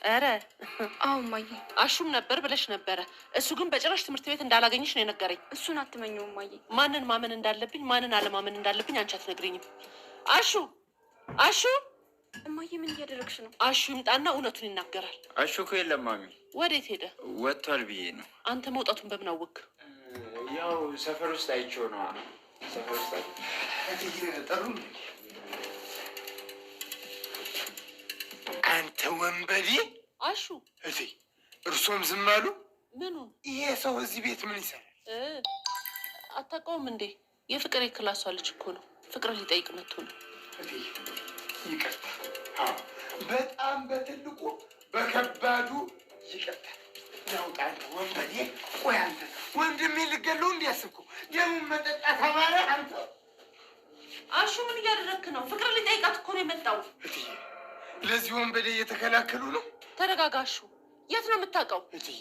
አረ አዎ ማዬ። አሹም ነበር ብለሽ ነበረ። እሱ ግን በጭራሽ ትምህርት ቤት እንዳላገኘሽ ነው የነገረኝ። እሱን አትመኘው ማዬ። ማንን ማመን እንዳለብኝ ማንን አለማመን እንዳለብኝ አንቺ አትነግሪኝም። አሹ አሹ እማዬ ምን እያደረግሽ ነው? አሹ ይምጣና እውነቱን ይናገራል። አሹ እኮ የለም ማሚ። ወዴት ሄደ? ወጥቷል ብዬ ነው። አንተ መውጣቱን በምን አወቅ? ያው ሰፈር ውስጥ አይቼው ነው። ሰፈር ውስጥ ጠሩ። አንተ ወንበዴ! አሹ እቴ እርሶም ዝም አሉ? ምኑን? ይሄ ሰው እዚህ ቤት ምን ይሰራል? አታውቀውም እንዴ? የፍቅር የክላሷ ልጅ እኮ ነው። ፍቅር ሊጠይቅ መጥቶ ነው። እቴ ይቅርታ። በጣም በትልቁ በከባዱ ይቅርታ። ያውቃል ወንበዴ። ቆይ አንተ ወንድሜ ልገለው እንዲያስብኩ ደሙን መጠጣት አማረ። አንተ አሹ ምን እያደረግክ ነው? ፍቅር ሊጠይቃት እኮ ነው የመጣው። እትዬ ለዚህ ወንበዴ እየተከላከሉ ነው። ተረጋጋሹ። የት ነው የምታውቀው? እትዬ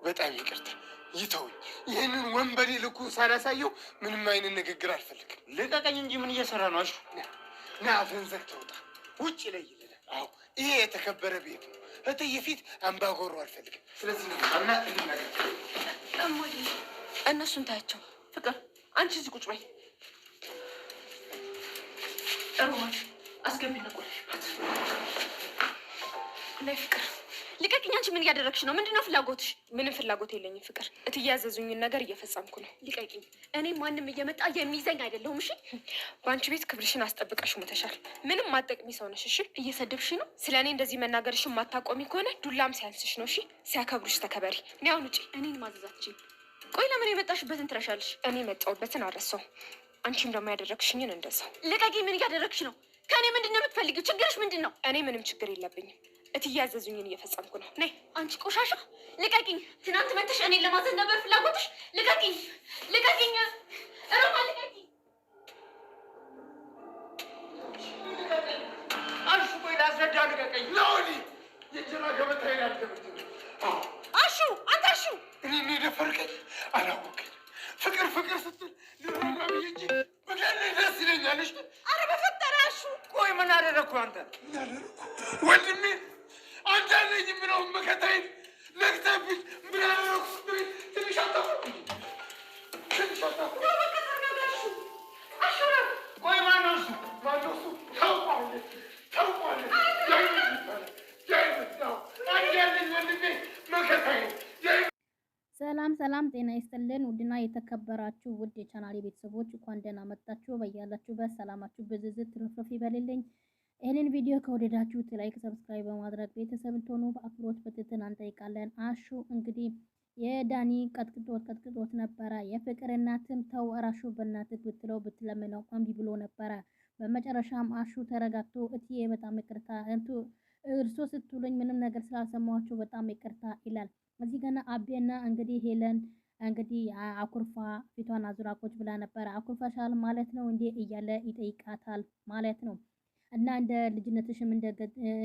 በጣም ይቅርታ ይተውኝ። ይህንን ወንበዴ ልኩን ሳላሳየው ምንም አይነት ንግግር አልፈልግም። ልቀቀኝ እንጂ ምን እየሰራ ነው? አሹ ና አፍህን ዘግተህ ውጣ። ውጭ ላይ ይልላል። አዎ ይሄ የተከበረ ቤት ነው። እትዬ ፊት አምባጓሮ አልፈልግም። ስለዚህ ነው እና እንናገር። እማዬ እነሱን ታያቸው። ፍቅር አንቺ እዚህ ቁጭ በይ። ሮማን አስገቢና ቆለሽበት ላይ ፍቅር ልቀቅኝ። አንቺ ምን እያደረግሽ ነው? ምንድነው ፍላጎትሽ? ምንም ፍላጎት የለኝም ፍቅር። እትዬ ያዘዙኝን ነገር እየፈጸምኩ ነው። ልቀቅኝ። እኔ ማንም እየመጣ የሚይዘኝ አይደለሁም። እሺ በአንቺ ቤት ክብርሽን አስጠብቀሽ ሞተሻል። ምንም ማጠቅሚ ሰው ነሽ። እሺ እየሰደብሽ ነው። ስለ እኔ እንደዚህ መናገርሽን ማታቆሚ ከሆነ ዱላም ሲያንስሽ ነው። እሺ ሲያከብሩሽ ተከበሪ። እኔ አሁን ውጪ። እኔን ማዘዛትችኝ። ቆይ ለምን የመጣሽበትን ትረሻለሽ? እኔ የመጣሁበትን አረሳው። አንቺም ደግሞ ያደረግሽኝን እንደዛው። ልቀቂኝ። ምን እያደረግሽ ነው? ከእኔ ምንድን ነው የምትፈልጊው? ችግርሽ ምንድን ነው? እኔ ምንም ችግር የለብኝም። እትዬ ያዘዙኝን እየፈጸምኩ ነው። ነይ አንቺ ቆሻሻ ልቀቂኝ። ትናንት መተሽ እኔን ለማዘዝ ነበር ፍላጎትሽ። ልቀቂኝ፣ ልቀቂኝ፣ ሮማ ልቀቂኝ። አሹ ቆይ ላስረዳ። ልቀቀኝ። ናኦሊ የእንጀራ ገበታ ያልገበች አሹ አንተ አሹ እኔ የደፈርከኝ አላወቀኝ። ፍቅር ፍቅር ስትል ልረጋ ብዬ እንጂ በጋለ ደስ ይለኛለሽ። አረ በፈጠረ አሹ። ቆይ ምን አደረግኩ? አንተ ምን አደረግኩ? ወንድሜ አንተ አለኝ ምነው መከታይን ነግተብኝ ምን አደረግኩ? ትንሽ አታፍሩ? ትንሽ አታፍሩ? ቆይ ማነው እሱ? ማነው እሱ? ታውቋለህ፣ ታውቋለህ። ያለኝ ወንድሜ መከታይን። ሰላም ሰላም፣ ጤና ይስጥልን ውድና የተከበራችሁ ውድ የቻናሌ ቤተሰቦች እንኳን ደህና መጣችሁ። በያላችሁበት ሰላማችሁ ብዝዝት ትርፍርፍ ይበልልኝ። ይህንን ቪዲዮ ከወደዳችሁት ላይክ፣ ሰብስክራይብ በማድረግ ቤተሰብ እንድትሆኑ በአክብሮት በትህትና እንጠይቃለን። አሹ እንግዲህ የዳኒ ቀጥቅጦት ነበረ። የፍቅር እናትም ተው እራሹ በእናትህ ብትለው ብትለምነው እምቢ ብሎ ነበረ። በመጨረሻም አሹ ተረጋግቶ እትዬ በጣም ይቅርታ እርሶ ስትሉኝ ምንም ነገር ስላልሰማኋቸው በጣም ይቅርታ ይላል። እዚህ ገና አቤና እንግዲህ ሄለን እንግዲህ አኩርፋ ፊቷን አዙራቆች ብላ ነበረ። አኩርፋሻል ማለት ነው እንዴ እያለ ይጠይቃታል ማለት ነው። እና እንደ ልጅነትሽም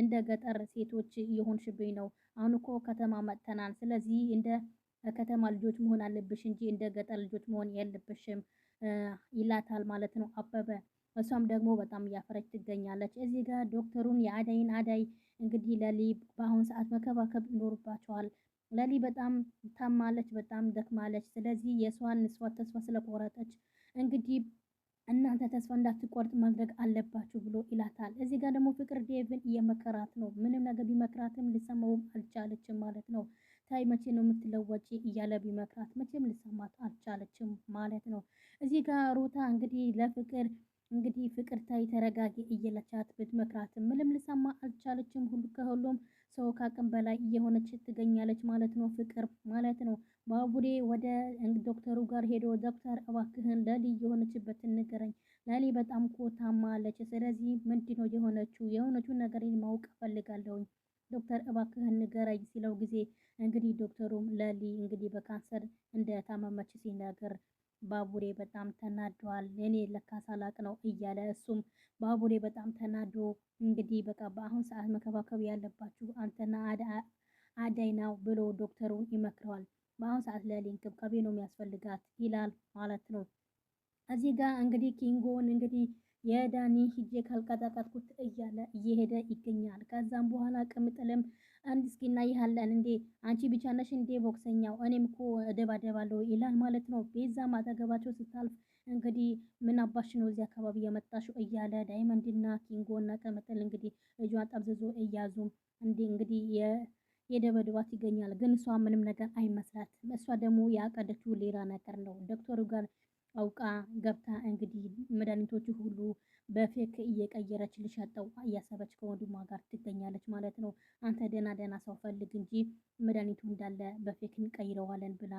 እንደ ገጠር ሴቶች እየሆንሽብኝ ነው። አሁን እኮ ከተማ መጥተናል። ስለዚህ እንደ ከተማ ልጆች መሆን አለብሽ እንጂ እንደ ገጠር ልጆች መሆን የለብሽም ይላታል ማለት ነው አበበ። እሷም ደግሞ በጣም እያፈረች ትገኛለች። እዚህ ጋር ዶክተሩን አዳይ እንግዲህ ለሊ በአሁን ሰዓት መከባከብ ይኖርባቸዋል። ለሊ በጣም ታማለች፣ በጣም ደክማለች። ስለዚህ የእሷን ተስፋ ስለቆረጠች እንግዲህ እናንተ ተስፋ እንዳትቆርጥ ማድረግ አለባችሁ ብሎ ይላታል። እዚህ ጋር ደግሞ ፍቅር ዴቭን እየመከራት ነው። ምንም ነገር ቢመክራትም ልሰማውም አልቻለችም ማለት ነው። ታይ መቼ ነው የምትለወጪ እያለ ቢመክራት መቼም ልሰማት አልቻለችም ማለት ነው። እዚህ ጋር ሩታ እንግዲህ ለፍቅር እንግዲህ ፍቅር ታይ ተረጋጊ እየለቻት ብትመክራትም ምንም ልሰማ አልቻለችም። ከሁሉም ሰው ከአቅም በላይ እየሆነች ትገኛለች ማለት ነው ፍቅር ማለት ነው። ባቡሬ ወደ ዶክተሩ ጋር ሄዶ ዶክተር እባክህን ለሊ የሆነችበትን ንገረኝ፣ ለሊ በጣም እኮ ታማለች። ስለዚህ ምንድነው የሆነችውን ነገር ማወቅ እፈልጋለሁኝ ዶክተር እባክህን ንገረኝ ሲለው ጊዜ እንግዲህ ዶክተሩም ለሊ እንግዲህ በካንሰር እንደታመመች ሲነገር ባቡሬ በጣም ተናዷል። እኔ ለካ ሳላቅ ነው እያለ እሱም ባቡሬ በጣም ተናዶ እንግዲህ በቃ በአሁን ሰዓት መከባከብ ያለባችሁ አንተና አዳይ ነው ብሎ ዶክተሩን ይመክረዋል። በአሁን ሰዓት ለሊ እንክብካቤ ነው የሚያስፈልጋት ይላል ማለት ነው። እዚህ ጋር እንግዲህ ኪንጎን እንግዲህ የዳኒ ሂጄ ካልቀጠቀጥኩት እያለ እየሄደ ይገኛል። ከዛም በኋላ ቅምጥልም አንድ እስኪ እናይሃለን እንዴ አንቺ ብቻ ነሽ እንዴ ቦክሰኛው? እኔም እኮ እደባደባለሁ ይላል ማለት ነው። ቤዛም አጠገባቸው ስታልፍ እንግዲህ ምን አባሽ ነው እዚህ አካባቢ የመጣሽው እያለ ዳይመንድና ኪንጎና ቅምጥል እንግዲህ እጇን ጠምዝዞ እያዙ እንግዲህ የደበድባት ይገኛል። ግን እሷ ምንም ነገር አይመስላትም። እሷ ደግሞ ያቀደችው ሌላ ነገር ነው። ዶክተሩ ጋር አውቃ ገብታ እንግዲህ መድኃኒቶቹ ሁሉ በፌክ እየቀየረች ልሸጠው እያሰበች ከወንድሟ ጋር ትገኛለች ማለት ነው። አንተ ደህና ሰው ፈልግ እንጂ መድኃኒቱ እንዳለ በፌክ እንቀይረዋለን ብላ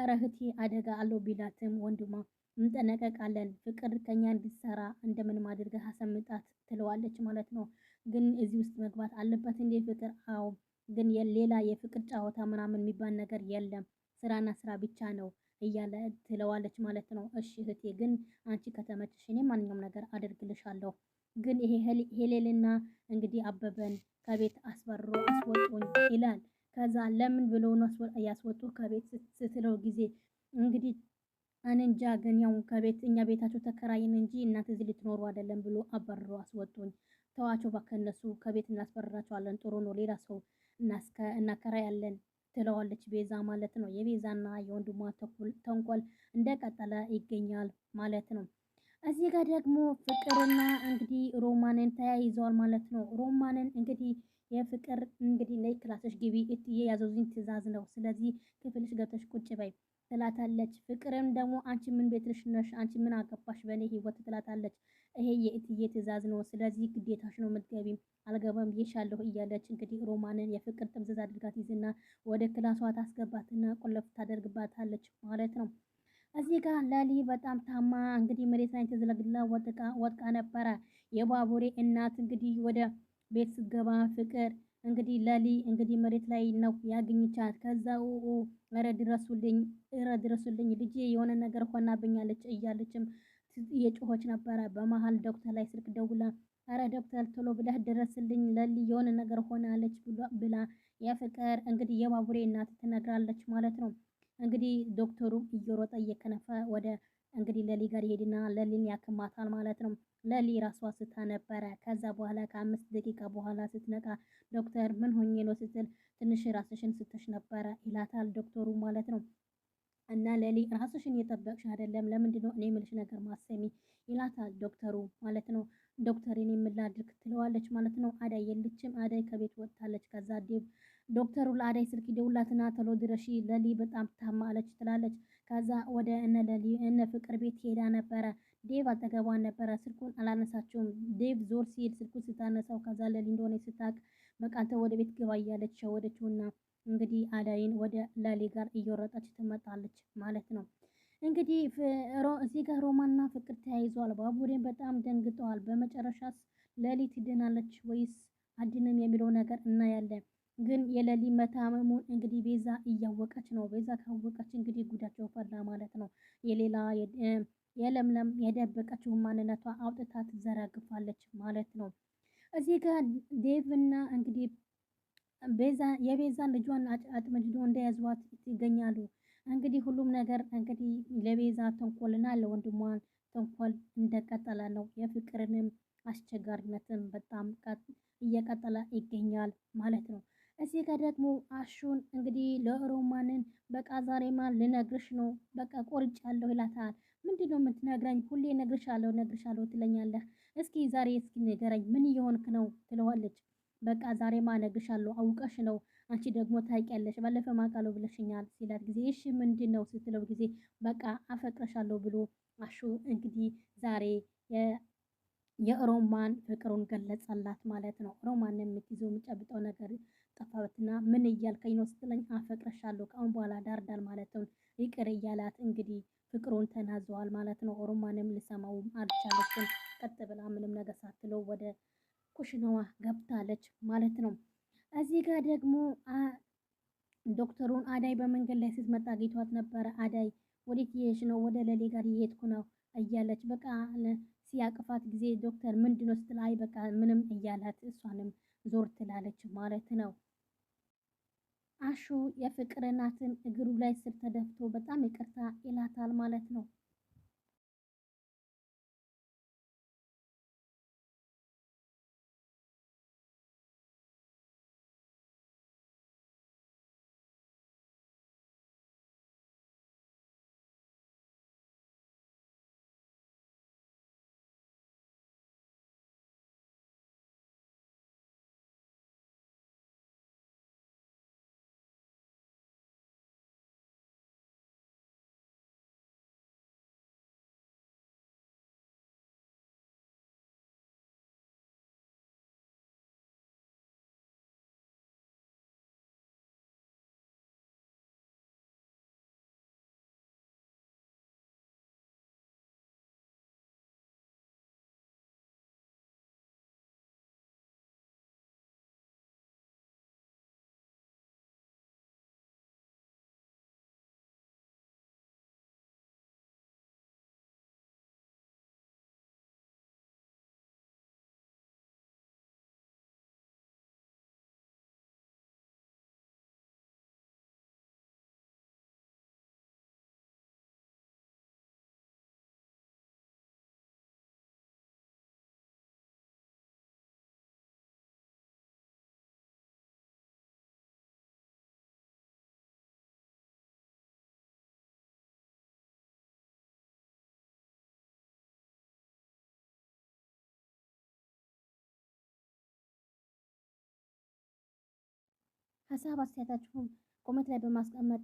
እረህቴ አደጋ አለው ቢላትም ወንድሟ እንጠነቀቃለን፣ ፍቅር ከኛ እንድትሰራ እንደምንም አድርገህ አሰምጣት ትለዋለች ማለት ነው። ግን እዚህ ውስጥ መግባት አለበት እንዴ ፍቅር? አዎ፣ ግን ሌላ የፍቅር ጨዋታ ምናምን የሚባል ነገር የለም፣ ስራና ስራ ብቻ ነው እያለ ትለዋለች ማለት ነው። እሺ እህቴ፣ ግን አንቺ ከተመቸሽ እኔ ማንኛውም ነገር አደርግልሻለሁ። ግን ይሄ ሄሌልና እንግዲህ አበበን ከቤት አስወጡኝ ይላል። ከዛ ለምን ብሎ ነው ያስወጡ ከቤት ስትለው ጊዜ እንግዲህ እኔ እንጃ፣ ግን ያው ከቤት እኛ ቤታቸው ተከራይን እንጂ እናንተ እዚህ ልትኖሩ አይደለም ብሎ አባርረው አስወጡኝ። ተዋቸው እባክህ፣ እነሱ ከቤት እናስበርራቸዋለን፣ ጥሩ ነው፣ ሌላ ሰው እናከራያለን ትለዋለች ቤዛ ማለት ነው። የቤዛና የወንድሟ ተንኮል እንደቀጠለ ይገኛል ማለት ነው። እዚህ ጋር ደግሞ ፍቅርና እንግዲህ ሮማንን ተያይዘዋል ማለት ነው። ሮማንን እንግዲህ የፍቅር እንግዲህ ነይ ክላስሽ ግቢ እትዬ ያዘዙኝ ትዕዛዝ ነው፣ ስለዚህ ክፍልሽ ገብተሽ ቁጭ በይ ትላታለች። ፍቅርም ደግሞ አንቺ ምን ቤትሽ ነሽ? አንቺ ምን አገባሽ በእኔ ህይወት ትላታለች። ይሄ የእትዬ ትዕዛዝ ነው፣ ስለዚህ ግዴታሽ ነው የምትገቢም፣ አልገባም ብዬሻለሁ እያለች እንግዲህ ሮማንን የፍቅር ጥምዝዝ አድርጋት ይዝና ወደ ክላሷ ታስገባትና ቁልፍ ታደርግባታለች ማለት ነው። እዚህ ጋር ላሊ በጣም ታማ እንግዲህ መሬት ላይ ተዘለግላ ወድቃ ነበረ። የባቡሬ እናት እንግዲህ ወደ ቤት ስትገባ ፍቅር እንግዲህ ላሊ እንግዲህ መሬት ላይ ነው ያገኘቻት። ከዛው ኧረ ድረሱልኝ ልጄ የሆነ ነገር ሆናብኛለች እያለችም የጮሆች ነበረ። በመሀል ዶክተር ላይ ስልክ ደውላ ኧረ ዶክተር ቶሎ ብለህ ድረስልኝ ላሊ የሆነ ነገር ሆናለች ብላ የፍቅር እንግዲህ የባቡሬ እናት ትነግራለች ማለት ነው። እንግዲህ ዶክተሩ እየሮጠ እየከነፈ ወደ እንግዲህ ለሊ ጋር ይሄድና ለሊን ያክማታል ማለት ነው። ለሊ ራሷ ስታ ነበረ። ከዛ በኋላ ከ5 ደቂቃ በኋላ ስትነቃ ዶክተር ምን ሆኜ ነው ስትል ትንሽ ራስሽን ስተሽ ነበረ ይላታል ዶክተሩ ማለት ነው። እና ለሊ ራስሽን እየጠበቅሽ አይደለም፣ ለምንድን ነው እኔ የምልሽ ነገር ማሰሚ ይላታል ዶክተሩ ማለት ነው። ዶክተር እኔ ምን ላድርግ ትለዋለች ማለት ነው። አዳይ የለችም፣ አዳይ ከቤት ወጥታለች። ከዛ ዴቭ ዶክተሩ ለአዳይ ስልክ ይደውላትና ቶሎ ድረሺ ለሊ በጣም ታማለች ትላለች። ከዛ ወደ እነ ፍቅር ቤት ሄዳ ነበረ። ዴቭ አጠገቧን ነበረ፣ ስልኩን አላነሳችውም። ዴቭ ዞር ሲል ስልኩን ስታነሳው ከዛ ለሊ እንደሆነ ስታቅ በቃ አንተ ወደ ቤት ግባ እያለች ሸወደችውና እንግዲህ አዳይን ወደ ላሊ ጋር እየወረጠች ትመጣለች ማለት ነው። እንግዲህ እዚህ ጋር ሮማንና ፍቅር ተያይዘዋል። ባቡሬን በጣም ደንግጠዋል። በመጨረሻስ ላሊ ትድናለች ወይስ አድንም የሚለው ነገር እናያለን። ግን የሌሊ መታመሙን እንግዲህ ቤዛ እያወቀች ነው። ቤዛ ካወቀች እንግዲህ ጉዳቸው ፈላ ማለት ነው። የለምለም የደበቀችው ማንነቷ አውጥታ ትዘረግፋለች ማለት ነው። እዚህ ጋር ዴቭ እና እንግዲህ የቤዛን ልጇን አጥምዶ እንደያዟት ይገኛሉ። እንግዲህ ሁሉም ነገር እንግዲህ ለቤዛ ተንኮልና ለወንድሟን ተንኮል እንደቀጠለ ነው። የፍቅርንም አስቸጋሪነትን በጣም እየቀጠለ ይገኛል ማለት ነው። እዚህ ጋር ደግሞ አሹን እንግዲህ ለሮማንን በቃ ዛሬማ ልነግርሽ ነው በቃ ቆርጫለሁ ይላታል። ምንድነው የምትነግረኝ? ሁሌ ነግርሻለሁ ትለኛለህ። እስኪ ዛሬ እስኪ ንገረኝ ምን እየሆንክ ነው ትለዋለች። በቃ ዛሬማ እነግርሻለሁ አውቀሽ ነው አንቺ ደግሞ ታውቂያለሽ ባለፈ ማውቃለሁ ብለሽኛል ሲላት ጊዜ እሺ ምንድነው ስትለው ጊዜ በቃ አፈቅረሻለሁ ብሎ አሹ እንግዲህ ዛሬ የሮማን ፍቅሩን ገለጸላት ማለት ነው። ሮማን የምትይዘው የምጨብጠው ነገር ጠፋበትና ምን እያልከኝ ነው ስትለኝ አፈቅረሻለሁ ከአሁን በኋላ ዳርዳር ማለቱን ይቅር እያላት እንግዲህ ፍቅሩን ተናዘዋል ማለት ነው። ሮማንም ልሰማውም አልቻለችም። ቀጥ ብላ ምንም ነገር ሳትለው ወደ ኩሽናዋ ገብታለች ማለት ነው። እዚህ ጋር ደግሞ ዶክተሩን አዳይ በመንገድ ላይ ስትመጣ አግኝቷት ነበረ። አዳይ ወዴት እየሄድሽ ነው? ወደ ሌሊ ጋር እየሄድኩ ነው እያለች በቃ ሲያቅፋት ጊዜ ዶክተር ምንድነው ስትል አይ በቃ ምንም እያላት እሷንም ዞር ትላለች ማለት ነው። አሹ የፍቅር እናትን እግሩ ላይ ስር ተደፍቶ በጣም ይቅርታ ይላታል ማለት ነው። ሀሳብ አስተያየታችሁን ኮሜንት ላይ በማስቀመጥ